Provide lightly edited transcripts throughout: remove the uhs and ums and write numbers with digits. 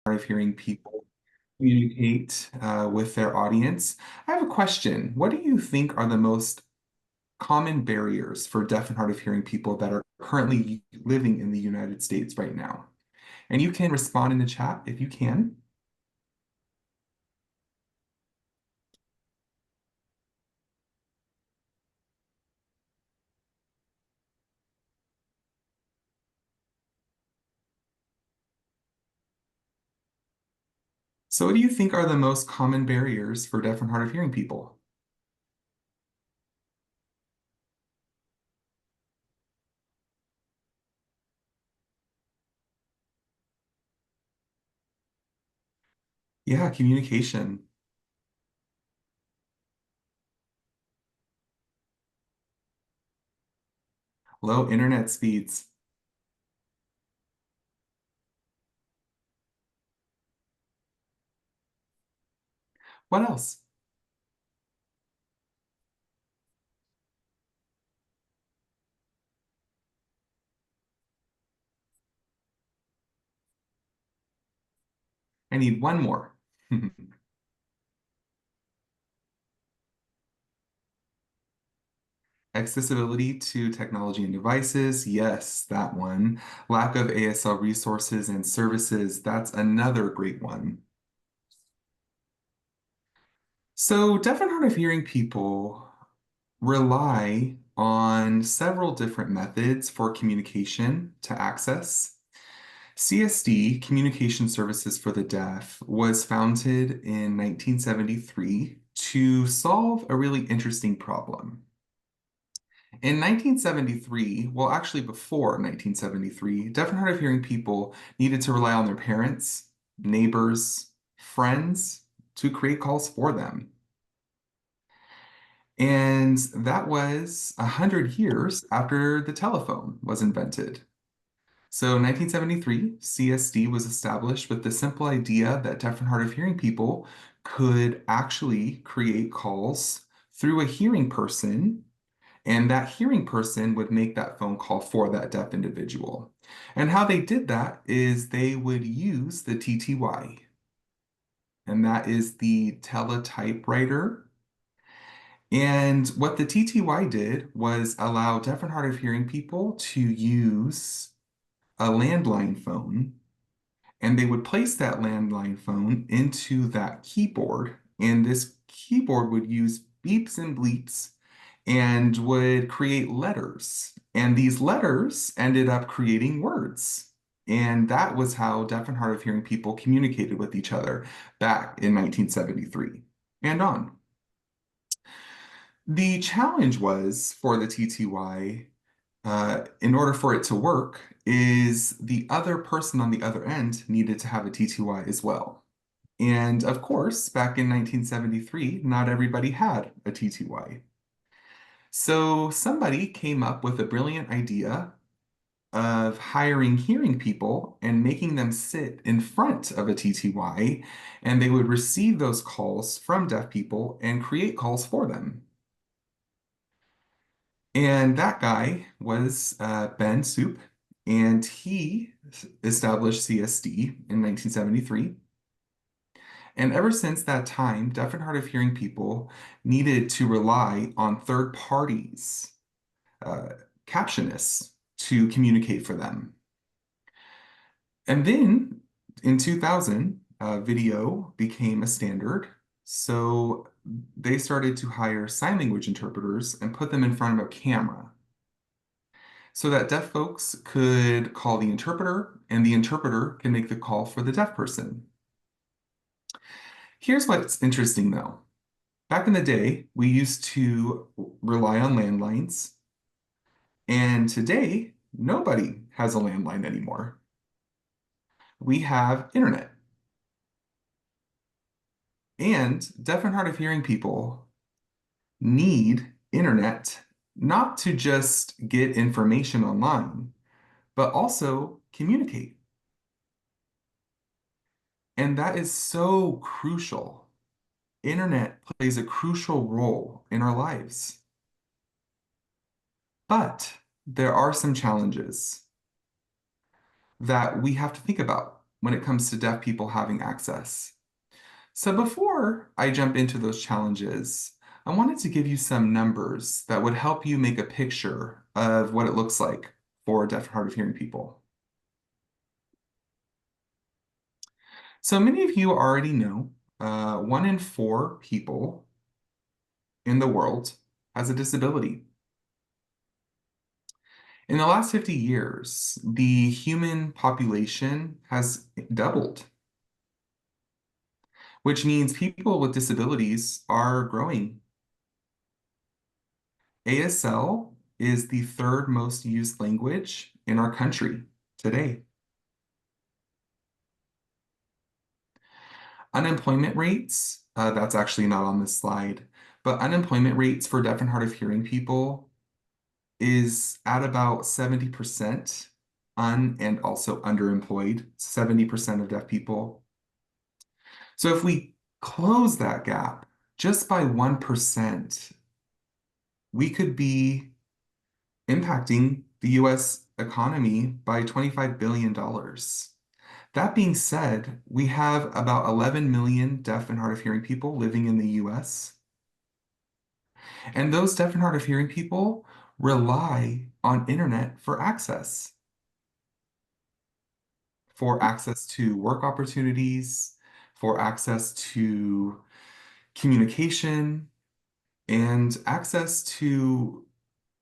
of hearing people communicate with their audience. I have a question. What do you think are the most common barriers for deaf and hard of hearing people that are currently living in the United States right now? And you can respond in the chat if you can. So, what do you think are the most common barriers for deaf and hard of hearing people? Yeah, communication, low internet speeds. What else? I need one more. Accessibility to technology and devices. Yes, that one. Lack of ASL resources and services. That's another great one. So, deaf and hard of hearing people rely on several different methods for communication to access. CSD, Communication Services for the Deaf, was founded in 1973 to solve a really interesting problem. In 1973, well, actually before 1973, deaf and hard of hearing people needed to rely on their parents, neighbors, friends to create calls for them. And that was 100 years after the telephone was invented. So, in 1973, CSD was established with the simple idea that deaf and hard of hearing people could actually create calls through a hearing person, and that hearing person would make that phone call for that deaf individual. And how they did that is they would use the TTY, and that is the teletypewriter. And what the TTY did was allow deaf and hard of hearing people to use a landline phone, and they would place that landline phone into that keyboard, and this keyboard would use beeps and bleeps and would create letters. And these letters ended up creating words. And that was how deaf and hard of hearing people communicated with each other back in 1973 and on. The challenge was for the TTY, in order for it to work, is the other person on the other end needed to have a TTY as well. And of course, back in 1973, not everybody had a TTY. So somebody came up with a brilliant idea of hiring hearing people and making them sit in front of a TTY, and they would receive those calls from deaf people and create calls for them. And that guy was Ben Soup, and he established CSD in 1973. And ever since that time, deaf and hard of hearing people needed to rely on third parties, uh, captionists, to communicate for them. And then in 2000, video became a standard. So they started to hire sign language interpreters and put them in front of a camera so that deaf folks could call the interpreter and the interpreter can make the call for the deaf person. Here's what's interesting though. Back in the day, we used to rely on landlines, and today, nobody has a landline anymore. We have internet. And deaf and hard of hearing people need internet not to just get information online, but also communicate. And that is so crucial. Internet plays a crucial role in our lives. But there are some challenges that we have to think about. when it comes to deaf people having access. So before I jump into those challenges, I wanted to give you some numbers that would help you make a picture of what it looks like for deaf and hard of hearing people. So many of you already know 1 in 4 people in the world has a disability. In the last 50 years, the human population has doubled, which means people with disabilities are growing. ASL is the 3rd most used language in our country today. Unemployment rates, that's actually not on this slide, but unemployment rates for deaf and hard of hearing people is at about 70% and also underemployed, 70% of deaf people. So if we close that gap just by 1%, we could be impacting the US economy by $25 billion. That being said, we have about 11 million deaf and hard of hearing people living in the US. And those deaf and hard of hearing people rely on internet for access to work opportunities, for access to communication, and access to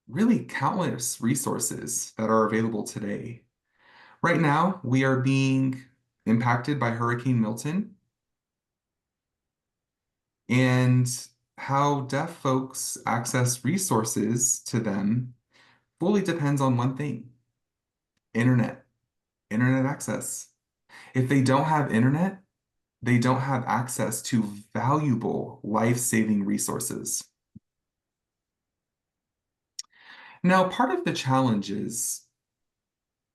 really countless resources that are available today. Right now, we are being impacted by Hurricane Milton, and how deaf folks access resources to them fully depends on one thing: internet, internet access. If they don't have internet, they don't have access to valuable life-saving resources. Now, part of the challenge is,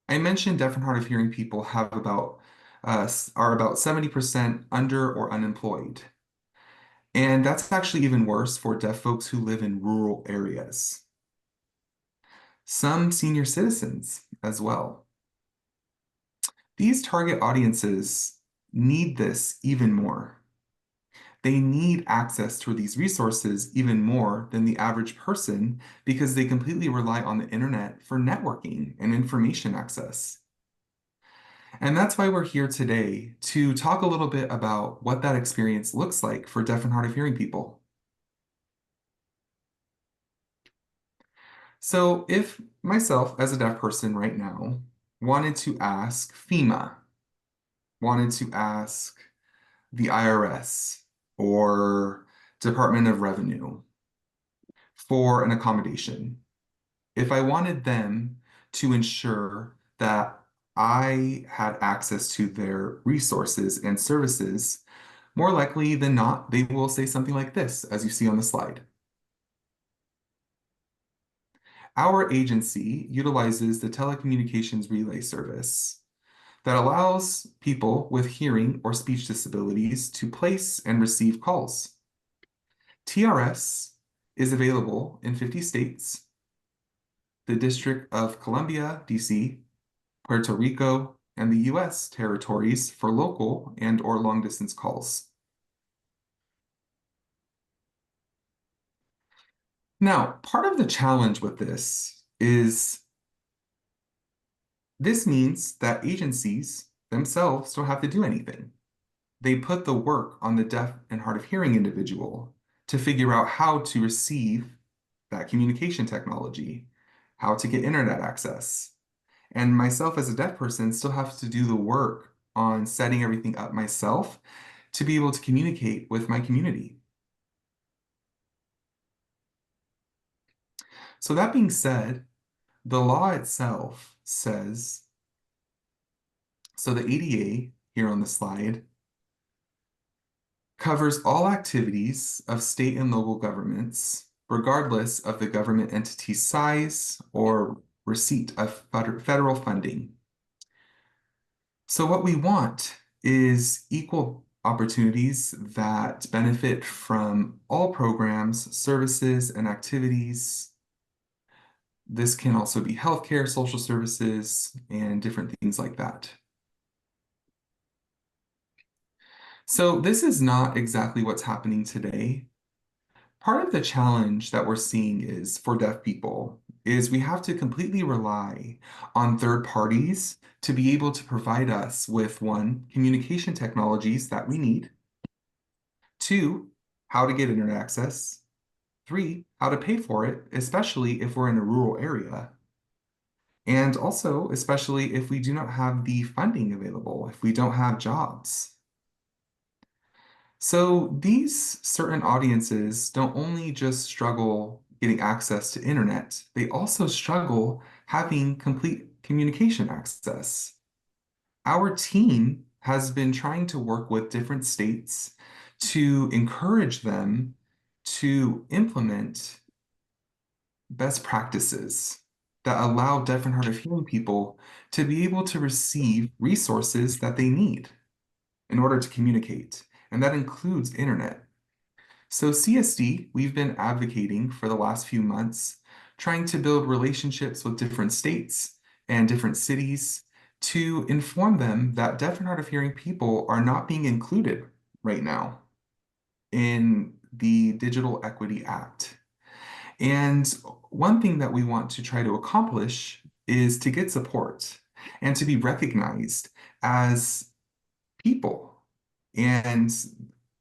I mentioned deaf and hard of hearing people are about 70% under or unemployed. And that's actually even worse for deaf folks who live in rural areas. Some senior citizens as well. These target audiences need this even more. They need access to these resources even more than the average person because they completely rely on the internet for networking and information access. And that's why we're here today to talk a little bit about what that experience looks like for deaf and hard of hearing people. So if myself as a deaf person right now wanted to ask FEMA, wanted to ask the IRS or Department of Revenue for an accommodation, if I wanted them to ensure that I had access to their resources and services, more likely than not, they will say something like this, as you see on the slide. Our agency utilizes the telecommunications relay service that allows people with hearing or speech disabilities to place and receive calls. TRS is available in 50 states, the District of Columbia, DC, Puerto Rico, and the US territories for local and or long distance calls. Now, part of the challenge with this means that agencies themselves don't have to do anything. They put the work on the deaf and hard of hearing individual to figure out how to receive that communication technology, how to get internet access. And myself as a deaf person still have to do the work on setting everything up myself to be able to communicate with my community. So that being said, the law itself says, so the ADA here on the slide covers all activities of state and local governments, regardless of the government entity's size or receipt of federal funding. So what we want is equal opportunities that benefit from all programs, services, and activities. This can also be healthcare, social services, and different things like that. So this is not exactly what's happening today. Part of the challenge that we're seeing is for deaf people is we have to completely rely on third parties to be able to provide us with one, communication technologies that we need, two, how to get internet access, three, how to pay for it, especially if we're in a rural area, and also especially if we do not have the funding available, if we don't have jobs. So these certain audiences don't only just struggle getting access to internet, they also struggle having complete communication access. Our team has been trying to work with different states to encourage them to implement best practices that allow deaf and hard of hearing people to be able to receive resources that they need in order to communicate. And that includes internet. So CSD, we've been advocating for the last few months, trying to build relationships with different states and different cities to inform them that deaf and hard of hearing people are not being included right now in the Digital Equity Act. And one thing that we want to try to accomplish is to get support and to be recognized as people. And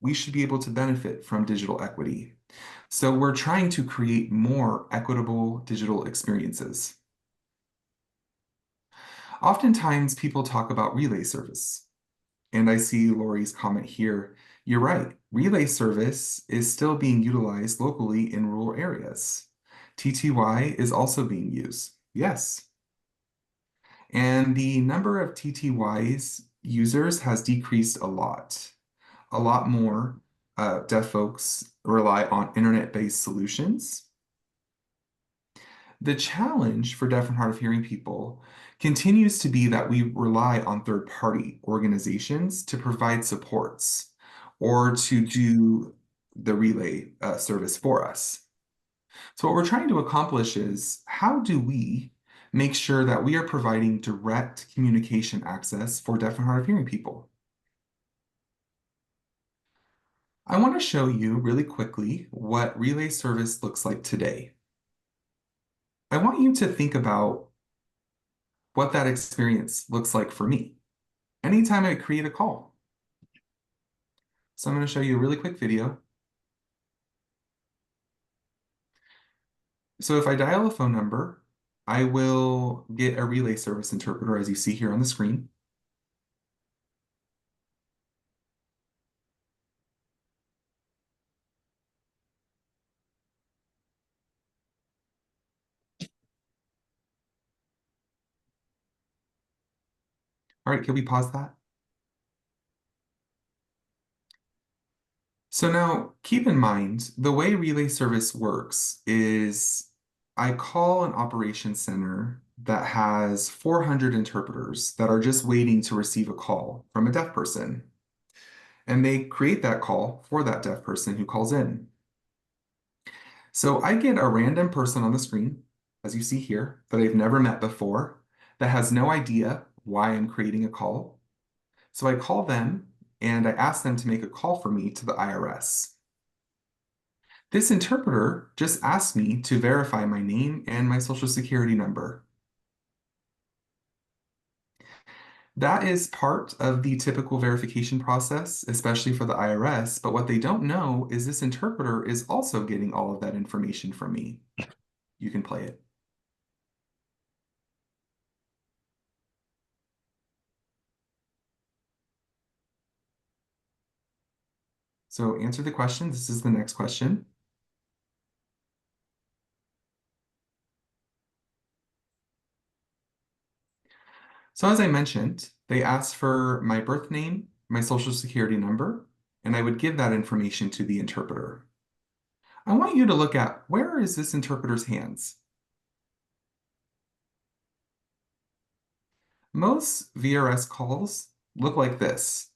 we should be able to benefit from digital equity. So we're trying to create more equitable digital experiences. Oftentimes people talk about relay service. And I see Lori's comment here. You're right. Relay service is still being utilized locally in rural areas. TTY is also being used. Yes. And the number of TTY's users has decreased a lot. A lot more deaf folks rely on internet-based solutions. The challenge for deaf and hard of hearing people continues to be that we rely on third-party organizations to provide supports or to do the relay service for us. So what we're trying to accomplish is how do we make sure that we are providing direct communication access for deaf and hard of hearing people? I want to show you really quickly what relay service looks like today. I want you to think about what that experience looks like for me anytime I create a call. So I'm going to show you a really quick video. So if I dial a phone number, I will get a relay service interpreter as you see here on the screen. All right, can we pause that? So now keep in mind, the way relay service works is I call an operations center that has 400 interpreters that are just waiting to receive a call from a deaf person. And they create that call for that deaf person who calls in. So I get a random person on the screen, as you see here, that I've never met before, that has no idea why I'm creating a call. So I call them and I ask them to make a call for me to the IRS. This interpreter just asked me to verify my name and my social security number. That is part of the typical verification process, especially for the IRS, but what they don't know is this interpreter is also getting all of that information from me. You can play it. So answer the question. This is the next question. So as I mentioned, they asked for my birth name, my social security number, and I would give that information to the interpreter. I want you to look at where is this interpreter's hands? Most VRS calls look like this,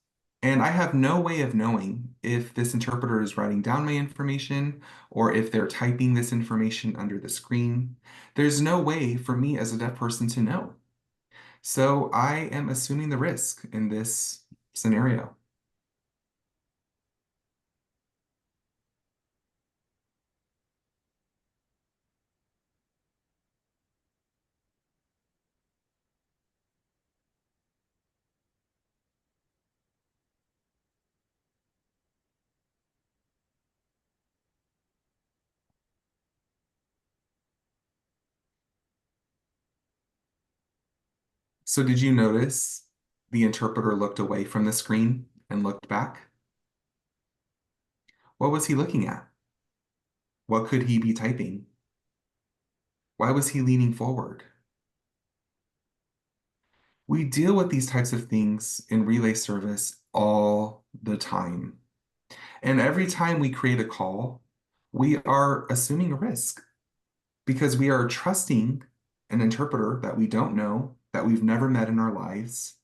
and I have no way of knowing if this interpreter is writing down my information or if they're typing this information under the screen. There's no way for me as a deaf person to know. So I am assuming the risk in this scenario. So did you notice the interpreter looked away from the screen and looked back? What was he looking at? What could he be typing? Why was he leaning forward? We deal with these types of things in relay service all the time. And every time we create a call, we are assuming a risk because we are trusting an interpreter that we don't know, that we've never met in our lives.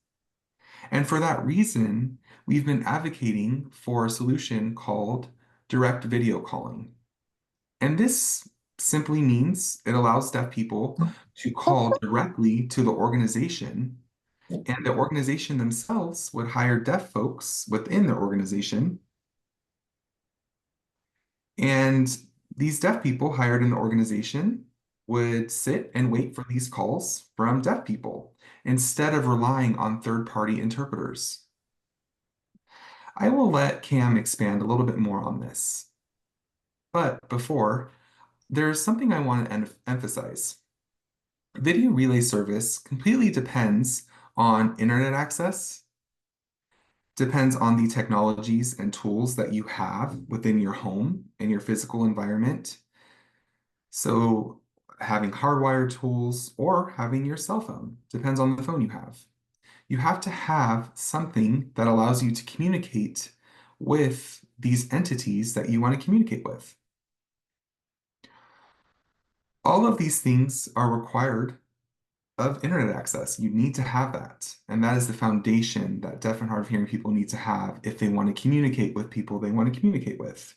And for that reason, we've been advocating for a solution called direct video calling. And this simply means it allows deaf people to call directly to the organization, and the organization themselves would hire deaf folks within their organization. And these deaf people hired in the organization would sit and wait for these calls from deaf people instead of relying on third-party interpreters. I will let Cam expand a little bit more on this. But before, there's something I want to emphasize. Video relay service completely depends on internet access, depends on the technologies and tools that you have within your home and your physical environment. So having hardwired tools or having your cell phone, depends on the phone you have. You have to have something that allows you to communicate with these entities that you want to communicate with. All of these things are required of internet access. You need to have that. And that is the foundation that deaf and hard of hearing people need to have if they want to communicate with people they want to communicate with.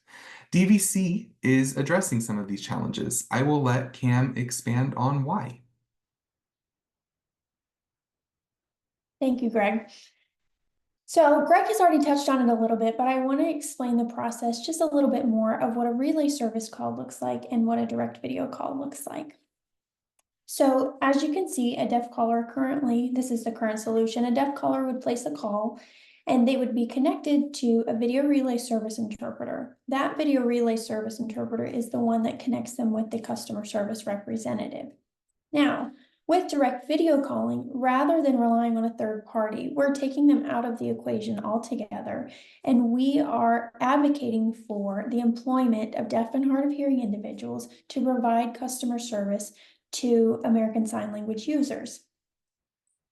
DVC is addressing some of these challenges. I will let Cam expand on why. Thank you, Greg. So Greg has already touched on it a little bit, but I want to explain the process just a little bit more of what a relay service call looks like and what a direct video call looks like. So as you can see, a deaf caller currently, this is the current solution, a deaf caller would place a call and they would be connected to a video relay service interpreter. That video relay service interpreter is the one that connects them with the customer service representative. Now, with direct video calling, rather than relying on a third party, we're taking them out of the equation altogether, and we are advocating for the employment of deaf and hard of hearing individuals to provide customer service to American Sign Language users.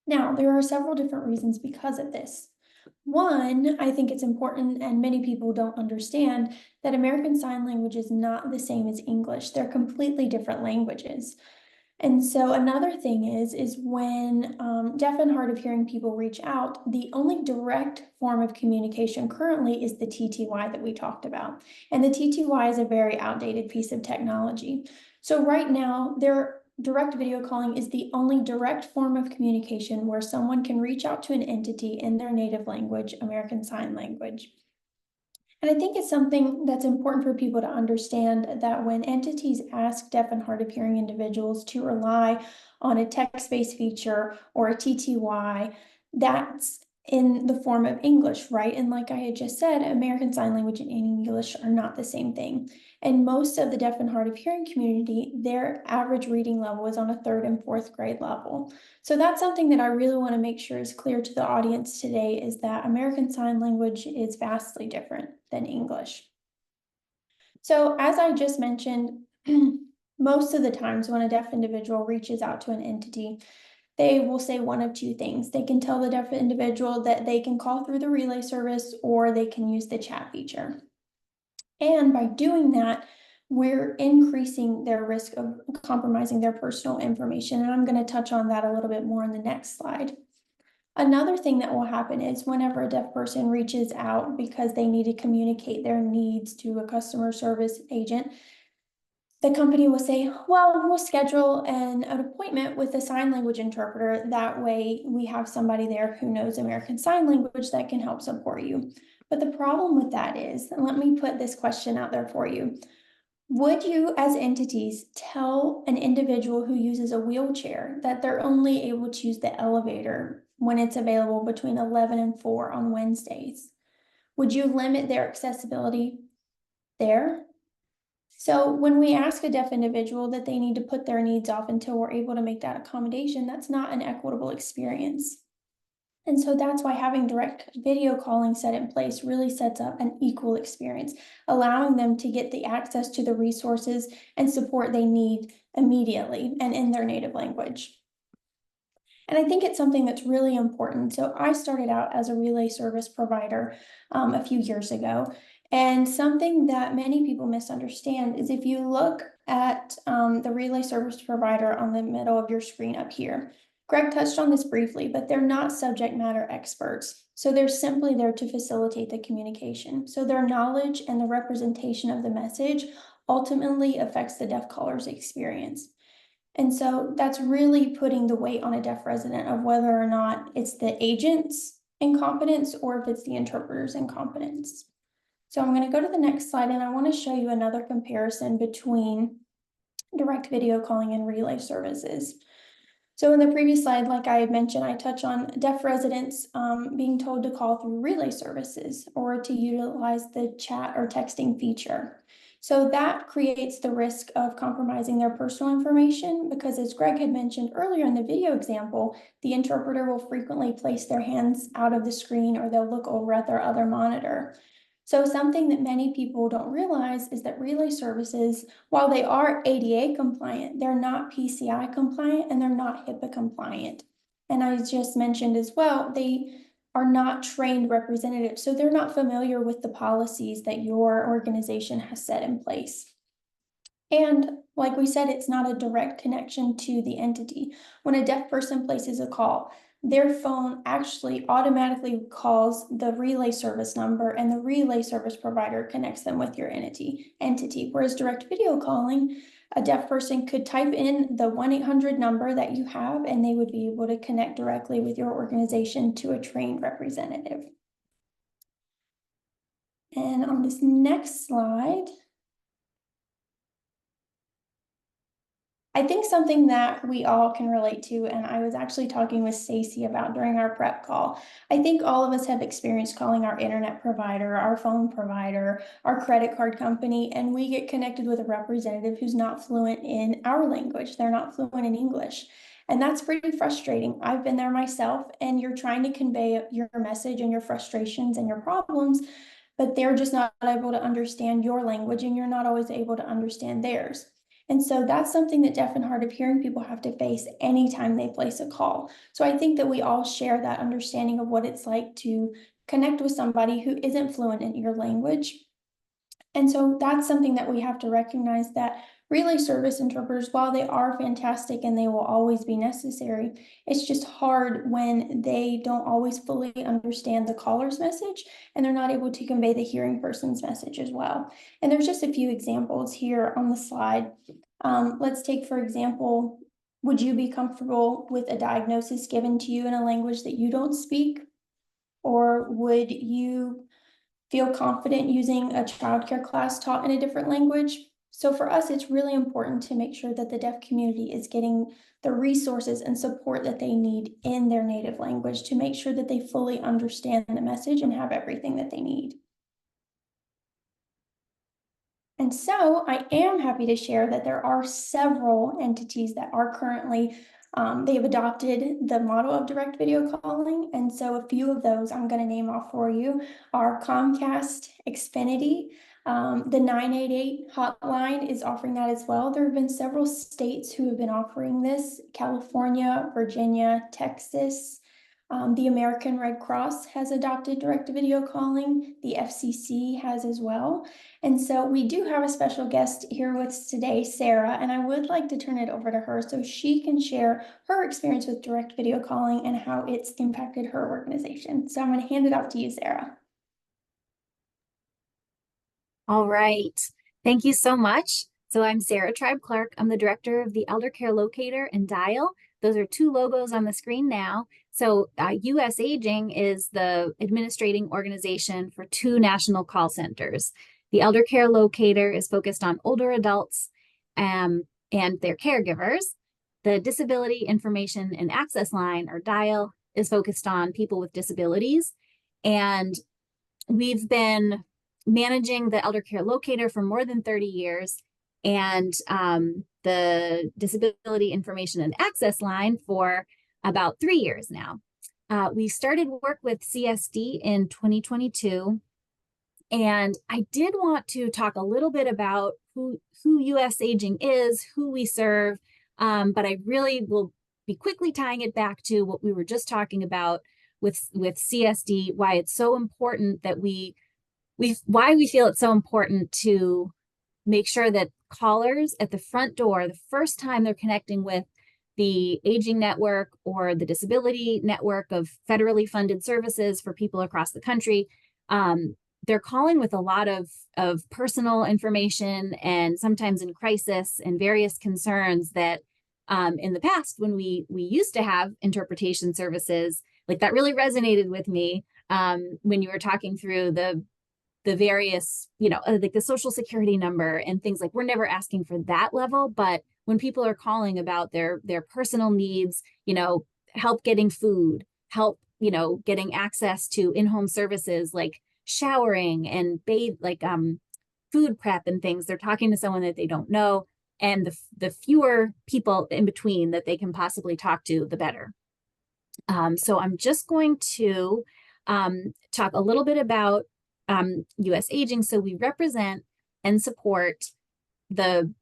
Now, there are several different reasons because of this. One, I think it's important, and many people don't understand, that American Sign Language is not the same as English. They're completely different languages. And so another thing is when deaf and hard of hearing people reach out, the only direct form of communication currently is the TTY that we talked about. And the TTY is a very outdated piece of technology. So right now, their direct video calling is the only direct form of communication where someone can reach out to an entity in their native language, American Sign Language. And I think it's something that's important for people to understand, that when entities ask deaf and hard of hearing individuals to rely on a text-based feature or a TTY, that's in the form of English, right? And like I had just said, American Sign Language and English are not the same thing. And most of the deaf and hard of hearing community, their average reading level is on a 3rd and 4th grade level. So that's something that I really want to make sure is clear to the audience today, is that American Sign Language is vastly different than English. So as I just mentioned, most of the times when a deaf individual reaches out to an entity, they will say one of two things. They can tell the deaf individual that they can call through the relay service, or they can use the chat feature. And by doing that, we're increasing their risk of compromising their personal information. And I'm going to touch on that a little bit more in the next slide. Another thing that will happen is whenever a deaf person reaches out because they need to communicate their needs to a customer service agent, the company will say, well, we'll schedule an appointment with a sign language interpreter. That way we have somebody there who knows American Sign Language that can help support you. But the problem with that is, and let me put this question out there for you. Would you, as entities, tell an individual who uses a wheelchair that they're only able to use the elevator when it's available between 11 and 4 on Wednesdays? Would you limit their accessibility there? So when we ask a deaf individual that they need to put their needs off until we're able to make that accommodation, that's not an equitable experience. And so that's why having direct video calling set in place really sets up an equal experience, allowing them to get the access to the resources and support they need immediately and in their native language. And I think it's something that's really important. So I started out as a relay service provider a few years ago. And something that many people misunderstand is if you look at the relay service provider on the middle of your screen up here, Greg touched on this briefly, but they're not subject matter experts. So they're simply there to facilitate the communication. So their knowledge and the representation of the message ultimately affects the deaf caller's experience. And so that's really putting the weight on a deaf resident of whether or not it's the agent's incompetence or if it's the interpreter's incompetence. So I'm going to go to the next slide, and I want to show you another comparison between direct video calling and relay services. So in the previous slide, like I had mentioned, I touch on deaf residents being told to call through relay services or to utilize the chat or texting feature. So that creates the risk of compromising their personal information because, as Greg had mentioned earlier in the video example, the interpreter will frequently place their hands out of the screen or they'll look over at their other monitor. So something that many people don't realize is that relay services, while they are ADA compliant, they're not PCI compliant and they're not HIPAA compliant. And I just mentioned as well, they are not trained representatives, so they're not familiar with the policies that your organization has set in place. And like we said, it's not a direct connection to the entity. When a deaf person places a call, their phone actually automatically calls the relay service number and the relay service provider connects them with your entity. Whereas direct video calling, a deaf person could type in the 1-800 number that you have and they would be able to connect directly with your organization to a trained representative. And on this next slide, I think something that we all can relate to, and I was actually talking with Stacy about during our prep call. I think all of us have experienced calling our internet provider, our phone provider, our credit card company, and we get connected with a representative who's not fluent in our language. They're not fluent in English. And that's pretty frustrating. I've been there myself, and you're trying to convey your message and your frustrations and your problems, but they're just not able to understand your language, and you're not always able to understand theirs. And so that's something that deaf and hard of hearing people have to face anytime they place a call. So I think that we all share that understanding of what it's like to connect with somebody who isn't fluent in your language. And so that's something that we have to recognize, that relay service interpreters, while they are fantastic and they will always be necessary, it's just hard when they don't always fully understand the caller's message and they're not able to convey the hearing person's message as well. And there's just a few examples here on the slide. Let's take, for example, would you be comfortable with a diagnosis given to you in a language that you don't speak? Or would you feel confident using a childcare class taught in a different language? So for us, it's really important to make sure that the deaf community is getting the resources and support that they need in their native language to make sure that they fully understand the message and have everything that they need. And so I am happy to share that there are several entities that are currently, they have adopted the model of direct video calling. And so a few of those I'm going to name off for you are Comcast, Xfinity, the 988 hotline is offering that as well. There have been several states who have been offering this: California, Virginia, Texas. The American Red Cross has adopted direct video calling. The FCC has as well. And so we do have a special guest here with us today, Sarah, and I would like to turn it over to her so she can share her experience with direct video calling and how it's impacted her organization. So I'm going to hand it off to you, Sarah. All right. Thank you so much. So I'm Sarah Tribe Clark. I'm the director of the Elder Care Locator and Dial. Those are two logos on the screen now. So US Aging is the administrating organization for two national call centers. The Elder Care Locator is focused on older adults and their caregivers. The Disability Information and Access Line, or DIAL, is focused on people with disabilities. And we've been managing the elder care locator for more than 30 years and the disability information and access line for about 3 years now. We started work with CSD in 2022. And I did want to talk a little bit about who US Aging is, who we serve, but I really will be quickly tying it back to what we were just talking about with CSD, why it's so important that why we feel it's so important to make sure that callers at the front door, the first time they're connecting with the aging network or the disability network of federally funded services for people across the country, they're calling with a lot of personal information and sometimes in crisis and various concerns that in the past, when we used to have interpretation services, like that really resonated with me when you were talking through the various, like the social security number and things. Like, we're never asking for that level, but when people are calling about their personal needs, help getting food, help, getting access to in-home services like showering and bathe, like food prep and things, they're talking to someone that they don't know. And the fewer people in between that they can possibly talk to, the better. So I'm just going to talk a little bit about US Aging. So we represent and support the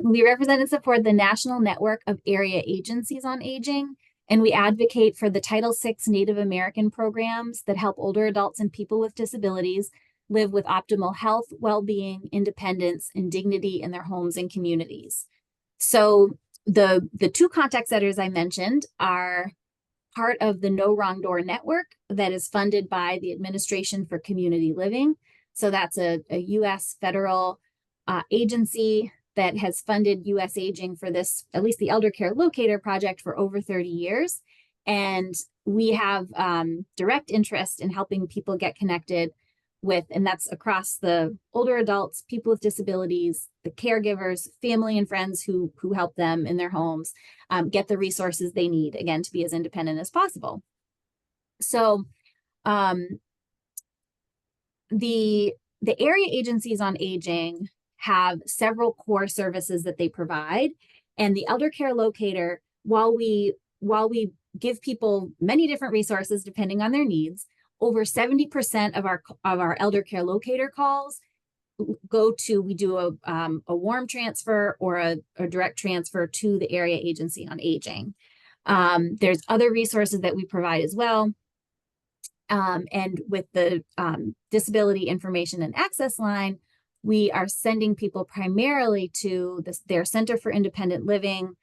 we represent and support the National Network of Area Agencies on Aging, and we advocate for the Title VI Native American programs that help older adults and people with disabilities live with optimal health, well-being, independence, and dignity in their homes and communities. So the two contact centers I mentioned are part of the No Wrong Door network that is funded by the Administration for Community Living. So that's a U.S. federal agency that has funded US Aging for this, at least the Elder Care Locator project, for over 30 years. And we have direct interest in helping people get connected with, and that's across the older adults, people with disabilities, the caregivers, family and friends who help them in their homes, get the resources they need, again, to be as independent as possible. So the area agencies on aging have several core services that they provide. And the Elder Care Locator, while we give people many different resources depending on their needs, over 70% of our Elder Care Locator calls we do a warm transfer or a direct transfer to the area agency on aging. There's other resources that we provide as well. And with the disability information and access line, we are sending people primarily to their Center for Independent Living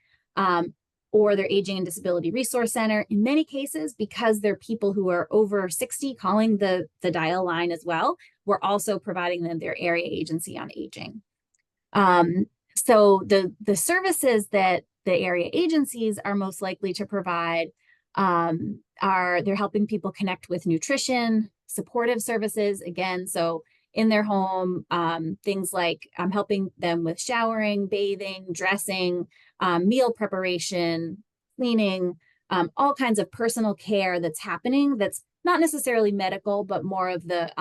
or their Aging and Disability Resource Center. In many cases, because they're people who are over 60 calling the dial line as well, we're also providing them their area agency on aging. So the services that the area agencies are most likely to provide they're helping people connect with nutrition, supportive services, again, so in their home, things like helping them with showering, bathing, dressing, meal preparation, cleaning, all kinds of personal care that's happening that's not necessarily medical, but more of the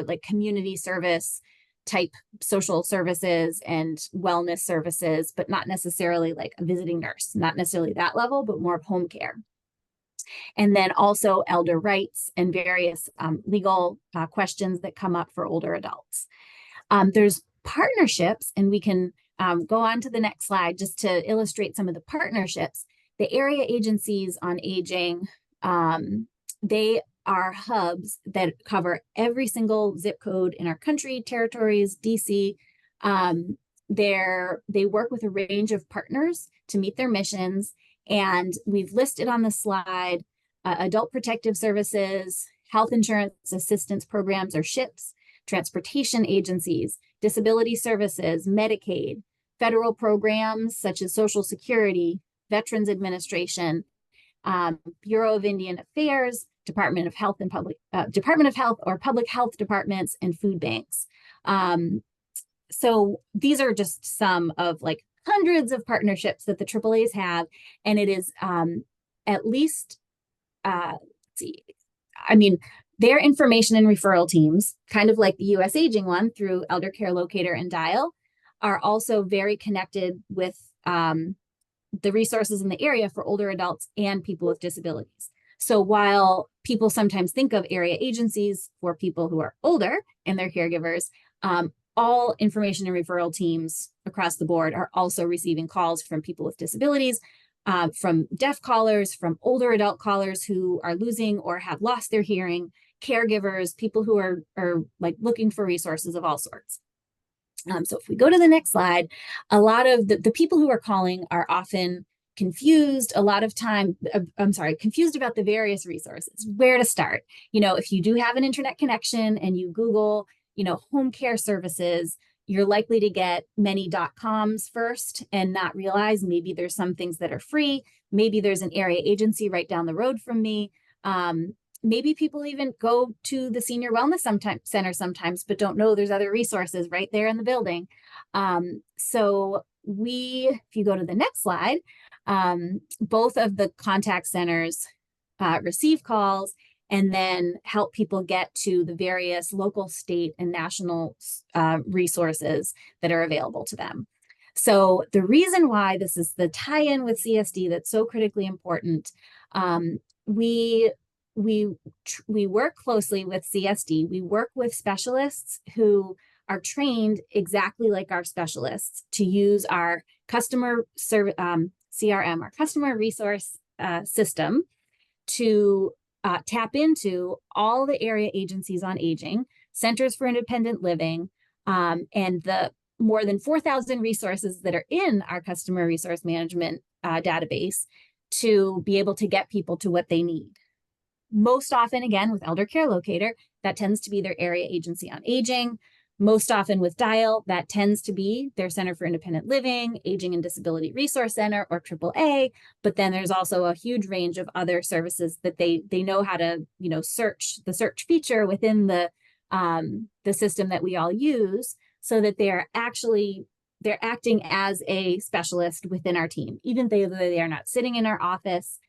like community service type social services and wellness services, but not necessarily like a visiting nurse, not necessarily that level, but more of home care. And then also elder rights and various legal questions that come up for older adults. There's partnerships, and we can go on to the next slide just to illustrate some of the partnerships. The area agencies on aging, they are hubs that cover every single zip code in our country, territories, DC. They work with a range of partners to meet their missions. And we've listed on the slide adult protective services, health insurance assistance programs or SHIPs, transportation agencies, disability services, Medicaid, federal programs such as Social Security, Veterans Administration, Bureau of Indian Affairs, Department of Health or public health departments, and food banks. So these are just some of like hundreds of partnerships that the AAAs have, and it is at least, let's see, I mean, Their information and referral teams, kind of like the US Aging one through Elder Care Locator and Dial, are also very connected with the resources in the area for older adults and people with disabilities. So while people sometimes think of area agencies for people who are older and their caregivers, all information and referral teams across the board are also receiving calls from people with disabilities, from deaf callers, from older adult callers who are losing or have lost their hearing, caregivers, people who are like looking for resources of all sorts. So if we go to the next slide, a lot of the people who are calling are often confused confused about the various resources, where to start. If you do have an internet connection and you Google, home care services, you're likely to get many .coms first and not realize maybe there's some things that are free. Maybe there's an area agency right down the road from me. Maybe people even go to the senior wellness center sometimes, but don't know there's other resources right there in the building. So if you go to the next slide, both of the contact centers receive calls and then help people get to the various local, state, and national resources that are available to them. So the reason why this is the tie-in with CSD that's so critically important, we work closely with CSD. We work with specialists who are trained exactly like our specialists to use our CRM, our customer resource system, to tap into all the area agencies on aging, centers for independent living, and the more than 4,000 resources that are in our customer resource management database to be able to get people to what they need. Most often, again, with Elder Care Locator, that tends to be their area agency on aging. Most often with Dial, that tends to be their Center for Independent Living, Aging and Disability Resource Center, or AAA. But then there's also a huge range of other services that they know how to, search the search feature within the system that we all use, so that they're acting as a specialist within our team, even though they are not sitting in our office.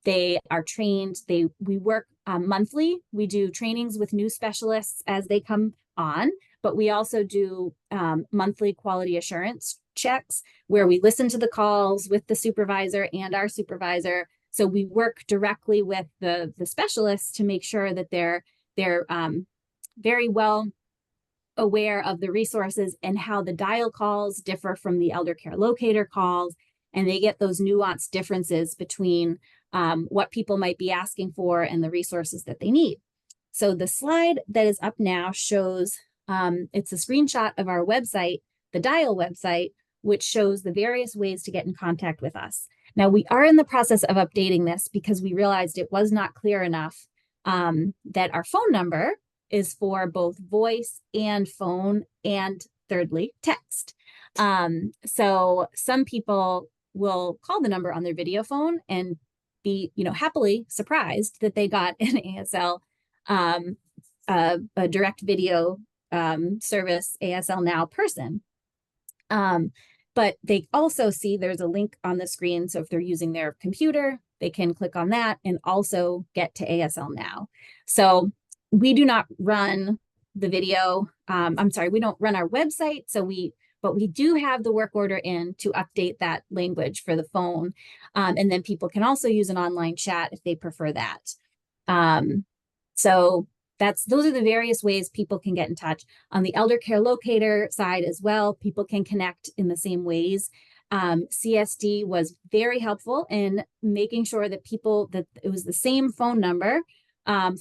They are trained. We work monthly. We do trainings with new specialists as they come on, but we also do monthly quality assurance checks where we listen to the calls with the supervisor and our supervisor. So we work directly with the specialists to make sure that they're very well aware of the resources and how the Dial calls differ from the Elder Care Locator calls. And they get those nuanced differences between what people might be asking for and the resources that they need. So the slide that is up now shows, it's a screenshot of our website, the Dial website, which shows the various ways to get in contact with us. Now, we are in the process of updating this because we realized it was not clear enough that our phone number is for both voice and phone, and thirdly, text. So some people will call the number on their video phone and be, happily surprised that they got an ASL, a direct video service ASL Now person. But they also see there's a link on the screen. So if they're using their computer, they can click on that and also get to ASL Now. So we do not run the video. We don't run our website. But we do have the work order in to update that language for the phone. And then people can also use an online chat if they prefer that. So those are the various ways people can get in touch. On the Elder Care Locator side as well, people can connect in the same ways. CSD was very helpful in making sure that it was the same phone number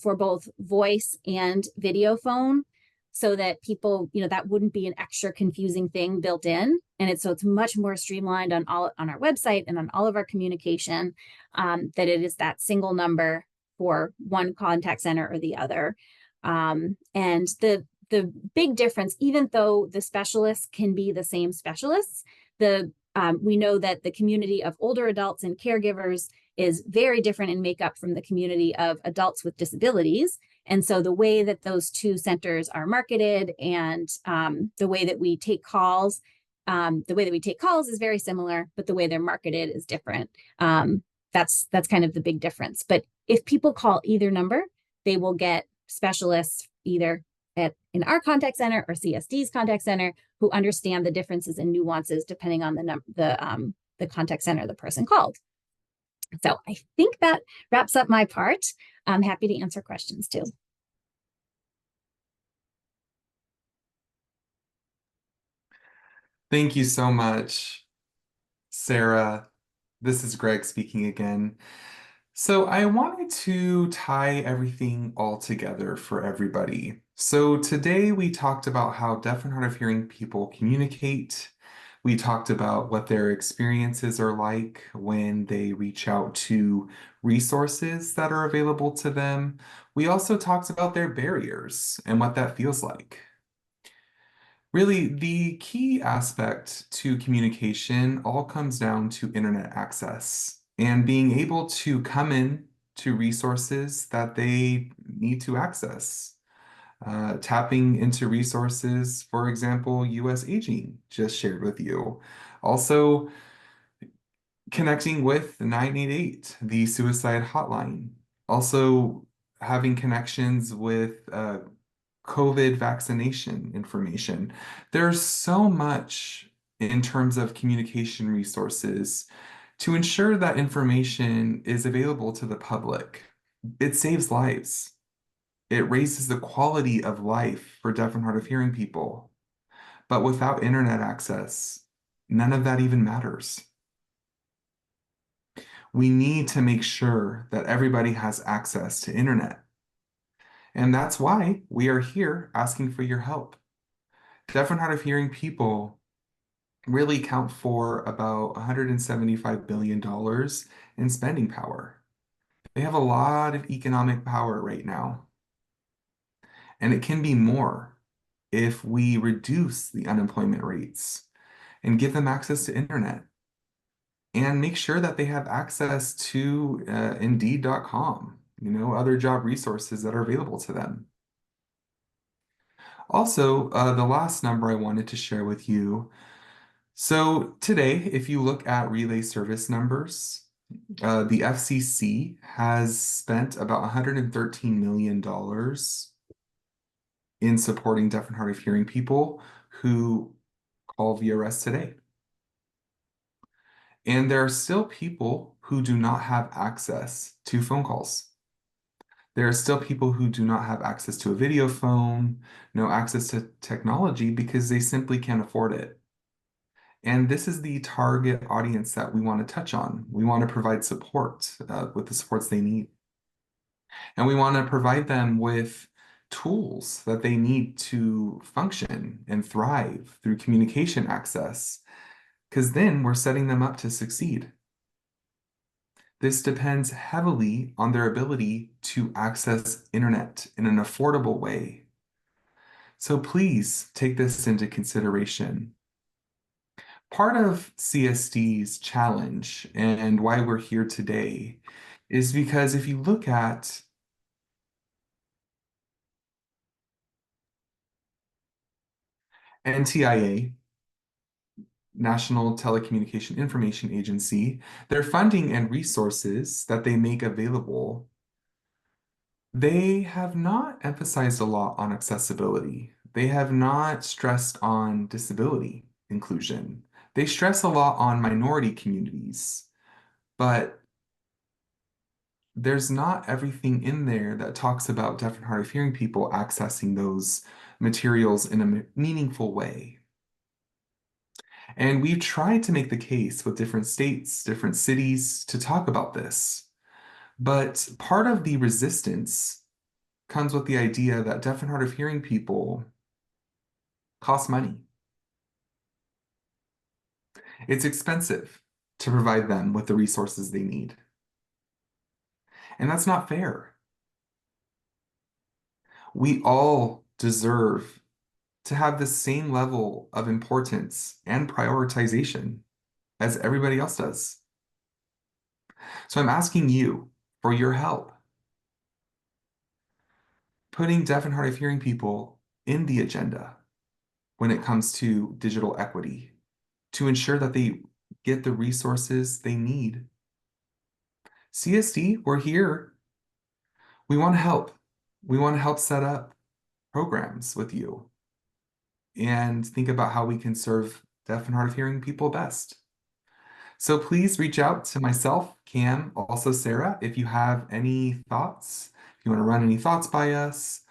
for both voice and video phone, so that people, that wouldn't be an extra confusing thing built in. And it's much more streamlined on our website and on all of our communication, that it is that single number for one contact center or the other. And the big difference, even though the specialists can be the same specialists, we know that the community of older adults and caregivers is very different in makeup from the community of adults with disabilities. And so the way that those two centers are marketed and the way that we take calls is very similar, but the way they're marketed is different. That's kind of the big difference. But if people call either number, they will get specialists either in our contact center or CSD's contact center who understand the differences and nuances depending on the contact center the person called. So I think that wraps up my part. I'm happy to answer questions too. Thank you so much, Sarah. This is Greg speaking again. So I wanted to tie everything all together for everybody. So today we talked about how deaf and hard of hearing people communicate. We talked about what their experiences are like when they reach out to resources that are available to them. We also talked about their barriers and what that feels like. Really, the key aspect to communication all comes down to internet access and being able to come in to resources that they need to access. Tapping into resources, for example, US Aging just shared with you. Also, connecting with 988, the suicide hotline. Also, having connections with COVID vaccination information. There's so much in terms of communication resources to ensure that information is available to the public. It saves lives. It raises the quality of life for deaf and hard of hearing people. But without internet access, none of that even matters. We need to make sure that everybody has access to internet. And that's why we are here asking for your help. Deaf and hard of hearing people really count for about $175 billion in spending power. They have a lot of economic power right now. And it can be more if we reduce the unemployment rates and give them access to internet and make sure that they have access to Indeed.com, other job resources that are available to them. Also, the last number I wanted to share with you. So today, if you look at relay service numbers, the FCC has spent about $113 million in supporting deaf and hard of hearing people who call VRS today. And there are still people who do not have access to phone calls. There are still people who do not have access to a video phone, no access to technology because they simply can't afford it. And this is the target audience that we want to touch on. We want to provide support with the supports they need. And we want to provide them with tools that they need to function and thrive through communication access, because then we're setting them up to succeed. This depends heavily on their ability to access internet in an affordable way. So please take this into consideration. Part of CSD's challenge and why we're here today is because if you look at NTIA, National Telecommunication Information Agency, their funding and resources that they make available, they have not emphasized a lot on accessibility. They have not stressed on disability inclusion. They stress a lot on minority communities, but there's not everything in there that talks about deaf and hard of hearing people accessing those materials in a meaningful way. And we've tried to make the case with different states, different cities to talk about this. But part of the resistance comes with the idea that deaf and hard of hearing people cost money. It's expensive to provide them with the resources they need. And that's not fair. We all deserve to have the same level of importance and prioritization as everybody else does. So I'm asking you for your help, putting deaf and hard of hearing people in the agenda when it comes to digital equity to ensure that they get the resources they need. CSD, we're here. We want to help. We want to help set up programs with you and think about how we can serve deaf and hard of hearing people best. So please reach out to myself, Cam, also Sarah, if you have any thoughts, if you want to run any thoughts by us,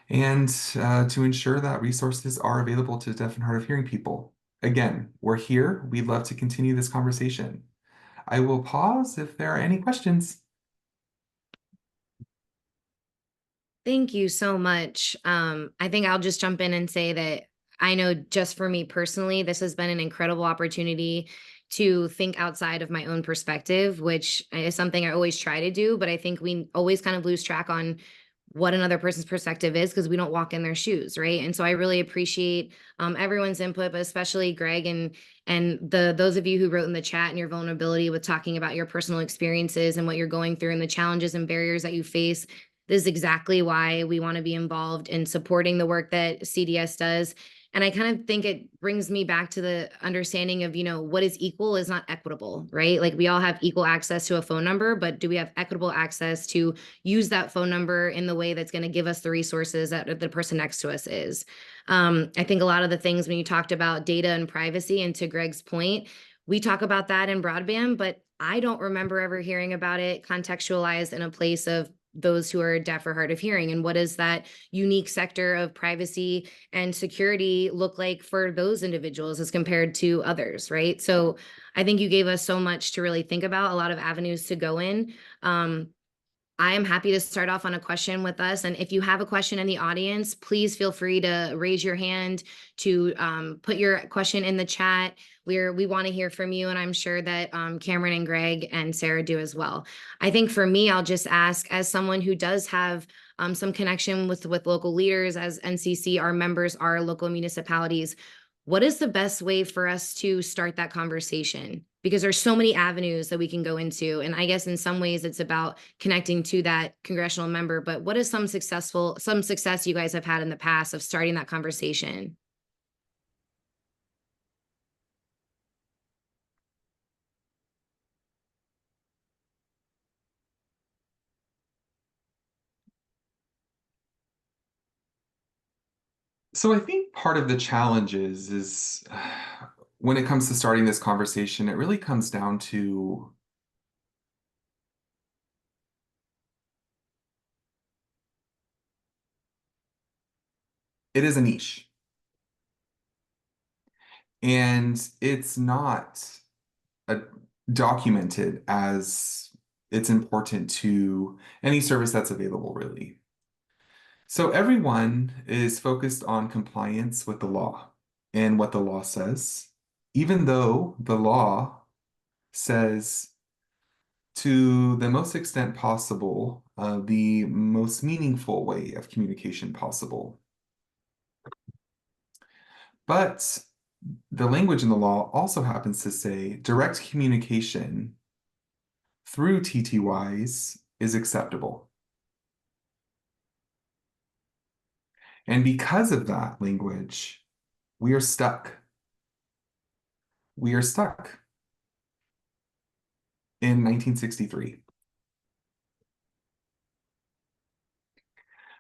and to ensure that resources are available to deaf and hard of hearing people. Again, we're here. We'd love to continue this conversation. I will pause if there are any questions. Thank you so much. I think I'll just jump in and say that I know just for me personally, this has been an incredible opportunity to think outside of my own perspective, which is something I always try to do. But I think we always kind of lose track on what another person's perspective is because we don't walk in their shoes, right? And so I really appreciate everyone's input, but especially Greg and those of you who wrote in the chat and your vulnerability with talking about your personal experiences and what you're going through and the challenges and barriers that you face. This is exactly why we want to be involved in supporting the work that CDS does. And I kind of think it brings me back to the understanding of, what is equal is not equitable, right? Like we all have equal access to a phone number, but do we have equitable access to use that phone number in the way that's going to give us the resources that the person next to us is? I think a lot of the things when you talked about data and privacy, and to Greg's point, we talk about that in broadband, but I don't remember ever hearing about it contextualized in a place of those who are deaf or hard of hearing, and what does that unique sector of privacy and security look like for those individuals as compared to others, right? So I think you gave us so much to really think about, a lot of avenues to go in. I am happy to start off on a question with us. And if you have a question in the audience, please feel free to raise your hand, to put your question in the chat. We want to hear from you. And I'm sure that Cameron and Greg and Sarah do as well. I think for me, I'll just ask, as someone who does have some connection with local leaders, as NCC, our members are local municipalities, what is the best way for us to start that conversation? Because there's so many avenues that we can go into. And I guess in some ways it's about connecting to that congressional member, but what is some success you guys have had in the past of starting that conversation? So I think part of the challenge is when it comes to starting this conversation, it really comes down to it is a niche. And it's not documented as it's important to any service that's available, really. So everyone is focused on compliance with the law and what the law says, even though the law says to the most extent possible, the most meaningful way of communication possible. But the language in the law also happens to say direct communication through TTYs is acceptable. And because of that language, we are stuck. We are stuck in 1963.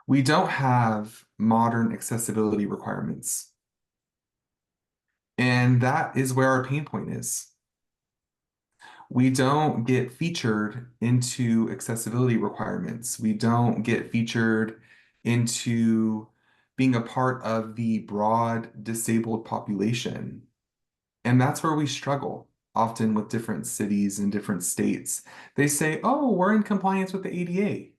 We don't have modern accessibility requirements. And that is where our pain point is. We don't get featured into accessibility requirements. We don't get featured into being a part of the broad disabled population. And that's where we struggle, often with different cities and different states. They say, oh, we're in compliance with the ADA.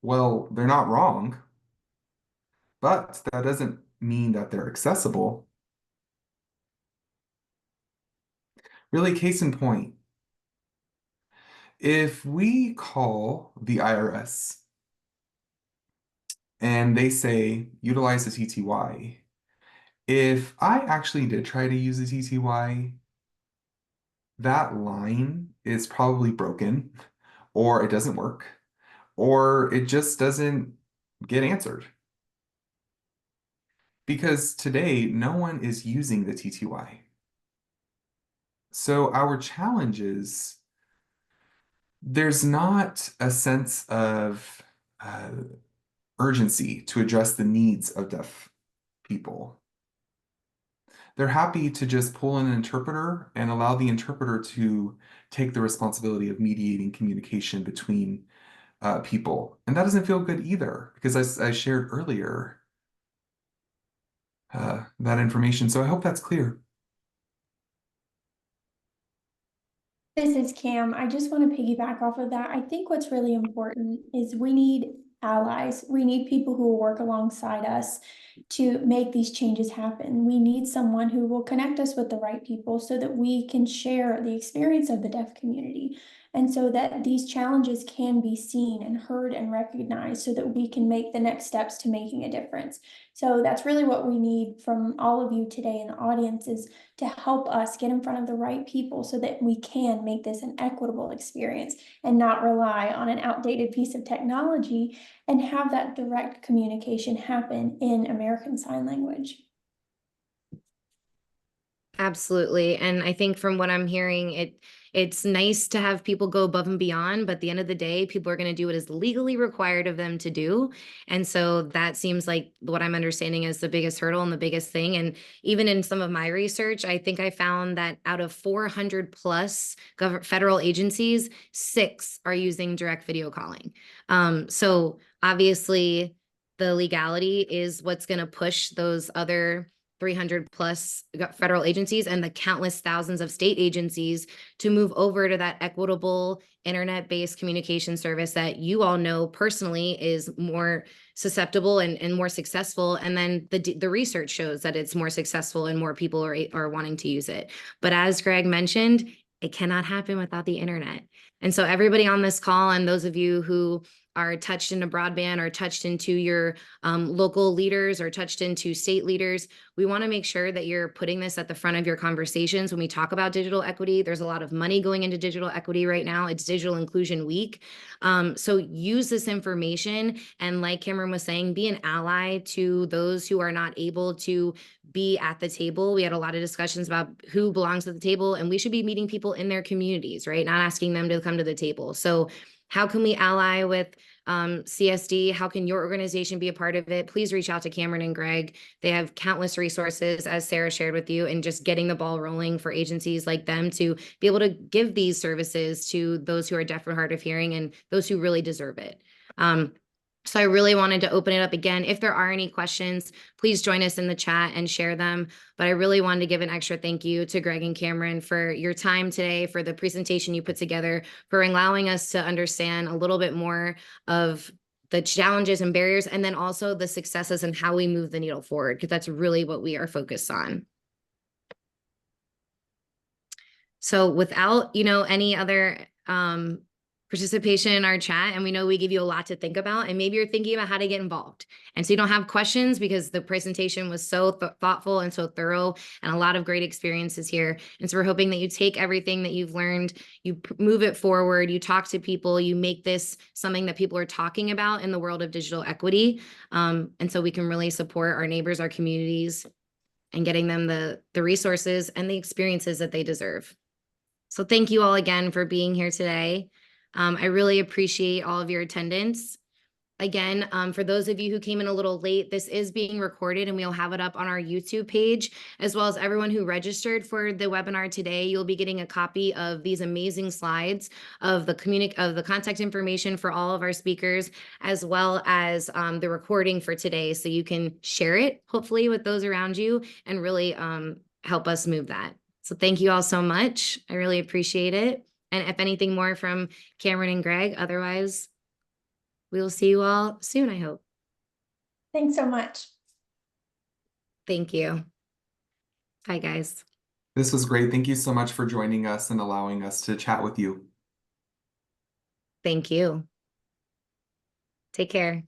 Well, they're not wrong, but that doesn't mean that they're accessible. Really, case in point, if we call the IRS and they say, utilize the TTY, if I actually did try to use the TTY, that line is probably broken, or it doesn't work, or it just doesn't get answered. Because today, no one is using the TTY. So our challenge is there's not a sense of uh, urgency to address the needs of deaf people. They're happy to just pull in an interpreter and allow the interpreter to take the responsibility of mediating communication between people. And that doesn't feel good either, because as I shared earlier, that information. So I hope that's clear. This is Cam. I just want to piggyback off of that. I think what's really important is we need allies. We need people who will work alongside us to make these changes happen. We need someone who will connect us with the right people so that we can share the experience of the deaf community, and so that these challenges can be seen and heard and recognized so that we can make the next steps to making a difference. So that's really what we need from all of you today in the audience, is to help us get in front of the right people so that we can make this an equitable experience and not rely on an outdated piece of technology, and have that direct communication happen in American Sign Language. Absolutely. And I think from what I'm hearing, it's nice to have people go above and beyond, but at the end of the day, people are going to do what is legally required of them to do. And so that seems like what I'm understanding is the biggest hurdle and the biggest thing. And even in some of my research, I think I found that out of 400 plus federal agencies, 6 are using direct video calling. So obviously the legality is what's going to push those other 300 plus federal agencies and the countless thousands of state agencies to move over to that equitable internet-based communication service that you all know personally is more susceptible and more successful. And then the research shows that it's more successful and more people are wanting to use it. But as Greg mentioned, it cannot happen without the internet. And so everybody on this call, and those of you who are touched into broadband or touched into your local leaders or touched into state leaders, we want to make sure that you're putting this at the front of your conversations when we talk about digital equity. There's a lot of money going into digital equity right now. It's Digital Inclusion Week. So use this information, and like Cameron was saying, be an ally to those who are not able to be at the table. We had a lot of discussions about who belongs at the table, and we should be meeting people in their communities, right? Not asking them to come to the table. So how can we ally with CSD? How can your organization be a part of it? Please reach out to Cameron and Greg. They have countless resources, as Sarah shared with you, and just getting the ball rolling for agencies like them to be able to give these services to those who are deaf or hard of hearing and those who really deserve it. So I really wanted to open it up again. If there are any questions, please join us in the chat and share them. But I really wanted to give an extra thank you to Greg and Cameron for your time today, for the presentation you put together, for allowing us to understand a little bit more of the challenges and barriers, and then also the successes and how we move the needle forward, because that's really what we are focused on. So without, any other participation in our chat, and we know we give you a lot to think about, and maybe you're thinking about how to get involved, and so you don't have questions because the presentation was so thoughtful and so thorough, and a lot of great experiences here. And so we're hoping that you take everything that you've learned, you move it forward, you talk to people, you make this something that people are talking about in the world of digital equity, and so we can really support our neighbors, our communities, and getting them the resources and the experiences that they deserve. So thank you all again for being here today. I really appreciate all of your attendance. Again, for those of you who came in a little late, this is being recorded and we'll have it up on our YouTube page, as well as everyone who registered for the webinar today. You'll be getting a copy of these amazing slides of the contact information for all of our speakers, as well as the recording for today. So you can share it, hopefully, with those around you and really help us move that. So thank you all so much. I really appreciate it. And if anything more from Cameron and Greg, otherwise, we will see you all soon, I hope. Thanks so much. Thank you. Bye, guys. This was great. Thank you so much for joining us and allowing us to chat with you. Thank you. Take care.